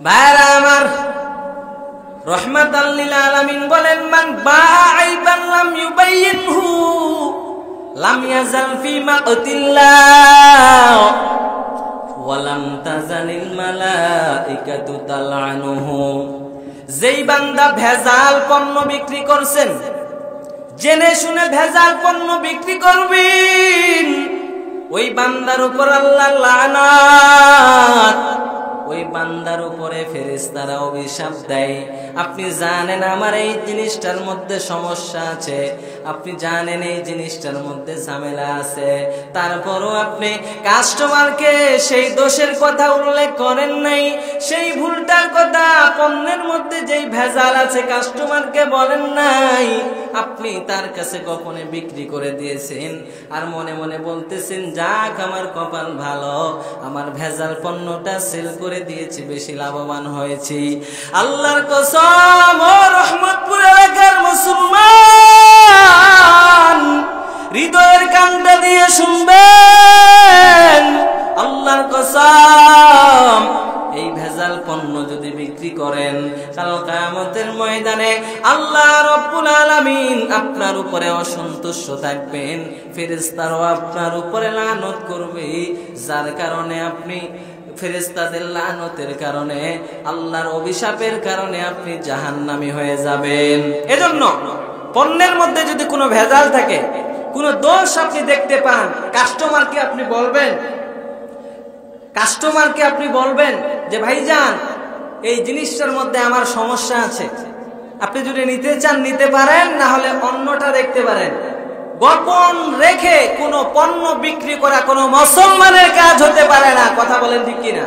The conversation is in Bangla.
ভাইরা আমার, রাহমাতাল লিল আলামিন বলেন, মান বাআইবান লাম ইউবাইয়িনহু লাম ইয়াজাল ফি মাকতিল্লাহ ওয়া লাম তাজালিল মালাইকাতু তালআনুহু। যেই বান্দা ভেজাল পণ্য বিক্রি করছেন, জেনে শুনে ভেজাল পণ্য বিক্রি করবেন, ওই বান্দার উপর আল্লাহর লানাত, ওই বান্দার উপরে ফেরেশতারা অভিশাপ দেয়। আপনি জানেন আমার এই জিনিসটার মধ্যে সমস্যা আছে, আপনি জানেন এই জিনিসটার মধ্যে ঝামেলা আছে, তারপরও আপনি কাস্টমারকে সেই দোষের কথা উল্লেখ করেন নাই, সেই ভুলটার কথা, পণ্যের মধ্যে যেই ভেজাল আছে কাস্টমারকে বলেন নাই, আপনি তার কাছে গোপনে বিক্রি করে দিয়েছেন। আর মনে মনে বলতেছেন, যাক আমার কপাল ভালো, আমার ভেজাল পণ্যটা সেল করে দিয়েছি, বেশি লাভবান হয়েছি। আল্লাহর কসম, ও রহমতপুর এলাকার মুসলমান, হৃদয়ের কানটা দিয়ে শুনবেন, আল্লাহর কসম, এই ভেজাল পণ্য যদি বিক্রি করেন, কাল কিয়ামতের ময়দানে আল্লাহ রাব্বুল আলামিন আপনার উপরে অসন্তুষ্ট থাকবেন, ফেরেশতারাও আপনার উপরে লানত করবে, যার কারণে আপনি ফেরেশতাদের লানতের কারণে, আল্লাহর অভিশাপের কারণে আপনি জাহান্নামী হয়ে যাবেন। এজন্য পণ্যের মধ্যে যদি কোনো ভেজাল থাকে, কোনো দোষ আপনি দেখতে পান, কাস্টমারকে আপনি বলবেন যে ভাইজান, এই জিনিসটার মধ্যে আমার সমস্যা আছে, আপনি যদি নিতে চান নিতে পারেন, না হলে অন্যটা দেখতে পারেন। গোপন রেখে কোনো পণ্য বিক্রি করা কোনো মুসলমানের কাজ হতে পারে না। কথা বলেন ঠিক কিনা?